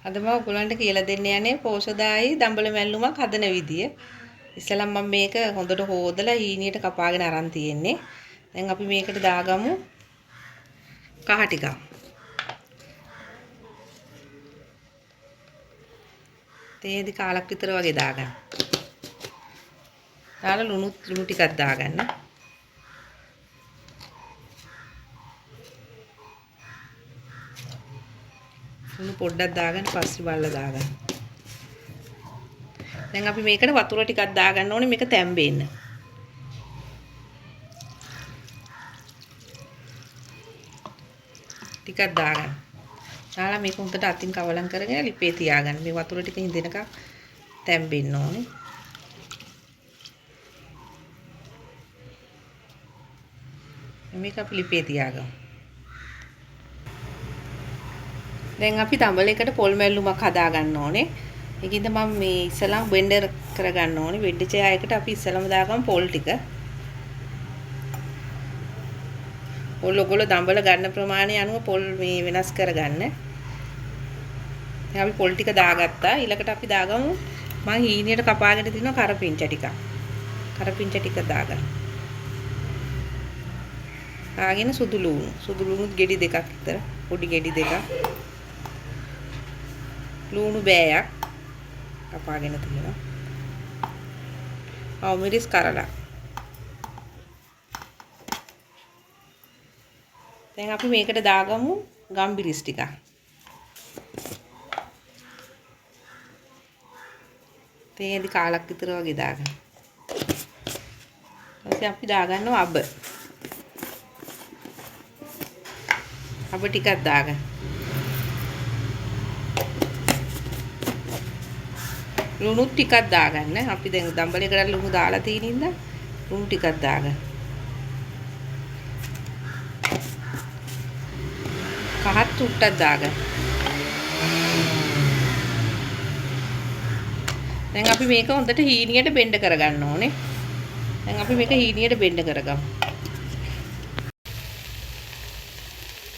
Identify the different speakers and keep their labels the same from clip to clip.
Speaker 1: අද මම ඔයගලන්ට කියලා දෙන්න යන්නේ පෝෂදායි දම්බල මැල්ලුමක් හදන විදිය. ඉස්සෙල්ලා මම මේක හොඳට හොදලා හීනියට කපාගෙන අරන් තියෙන්නේ. දැන් අපි මේකට දාගමු කහ ටිකක්. තේදි කාලක් විතර වගේ දාගන්න. දාලා ලුණු ටිකක් දාගන්න. ලුණු පොඩ්ඩක් දාගන්න පස්සේ බලලා දාගන්න. දැන් අපි මේකට වතුර ටිකක් දාගන්න ඕනේ මේක තැම්බෙන්න. ටිකක් දාගන්න. දාලා මේක උන්ට අතින් කවලම් කරගෙන ලිපේ තියාගන්න. මේ වතුර ටික හිඳෙනකම් තැම්බෙන්න ඕනේ. මේක අපි ලිපේ තියාගමු. දැන් අපි දඹලයකට පොල් මැල්ලුමක් හදා ගන්න ඕනේ. ඒකින්ද මම මේ ඉස්සලම බෙන්ඩර් කරගන්න ඕනේ. වෙඩ් චෑයකට අපි ඉස්සලම දාගමු පොල් ටික. පොල් ඔයගොල්ලෝ දඹල ගන්න ප්‍රමාණය අනුව පොල් මේ වෙනස් කරගන්න. දැන් අපි පොල් ටික දාගත්තා. ඊළඟට අපි දාගමු මම හීනියට කපාගෙන තියෙන කරපිංච ටික. කරපිංච ටික දාගන්න. ආගෙන සුදු ලුණුත් ගෙඩි දෙකක් විතර පොඩි ගෙඩි දෙකක්. ලුණු බෑයක් කපාගෙන තියෙනවා. අවමිරිස් කරලා. දැන් අපි මේකට දාගමු ගම්බිරිස් ටිකක්. තේදි කාලක් විතර වගේ දාගන්න. ඊපස්සේ අපි දාගන්නවා අබ ටිකක් දාගන්න. ලුණුත් ටිකක් දාගන්න. අපි දැන් දම්බලයකට ලුණු දාලා තියෙන ඉඳන් ලුණු ටිකක් දාගන්න. කහත් චුට්ටක් දාගන්න. දැන් අපි මේක හොඳට හීනියට බෙන්ඩ කරගන්න ඕනේ. දැන් අපි මේක හීනියට බෙන්ඩ කරගමු.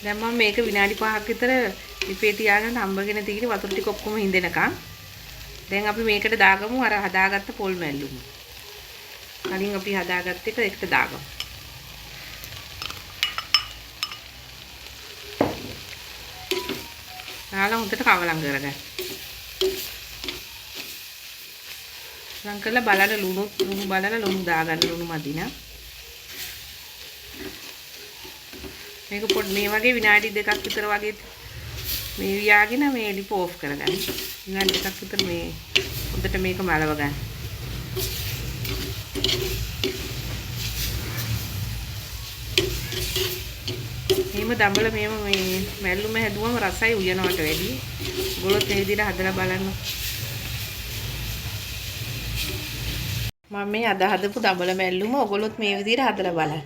Speaker 1: දැන් මම මේක විනාඩි 5ක් විතර ලිපේ තියාගෙන හම්බගෙන තියෙන වතුර ටික ඔක්කොම හිඳෙනකන්. දැන් අපි මේකට දාගමු අර හදාගත්ත පොල් මැල්ලුම. කලින් අපි හදාගත්ත එක එකට දාගමු. දාලා හොඳට කවලම් කරගන්න. ලං කරලා බලන්න ලුණු බලලා ලුණු දාගන්න ලුණු මදි නා. මේක පොඩ් මේ වගේ විනාඩි 2ක් විතර වගේ මේ වියාගෙන මේ ලිප ඕෆ් කරගන්න. විනාඩි 2ක් විතර මේ හොඳට මේක මලව ගන්න. මේම දඹල මේම මේ මැල්ලුම හැදුවම රසයි උයනවට වැඩි. ගොල්ලොත් මේ විදිහට හදලා බලන්න. මම මේ අද හදපු දඹල මැල්ලුම ඔයගොල්ලොත් මේ විදිහට හදලා බලන්න.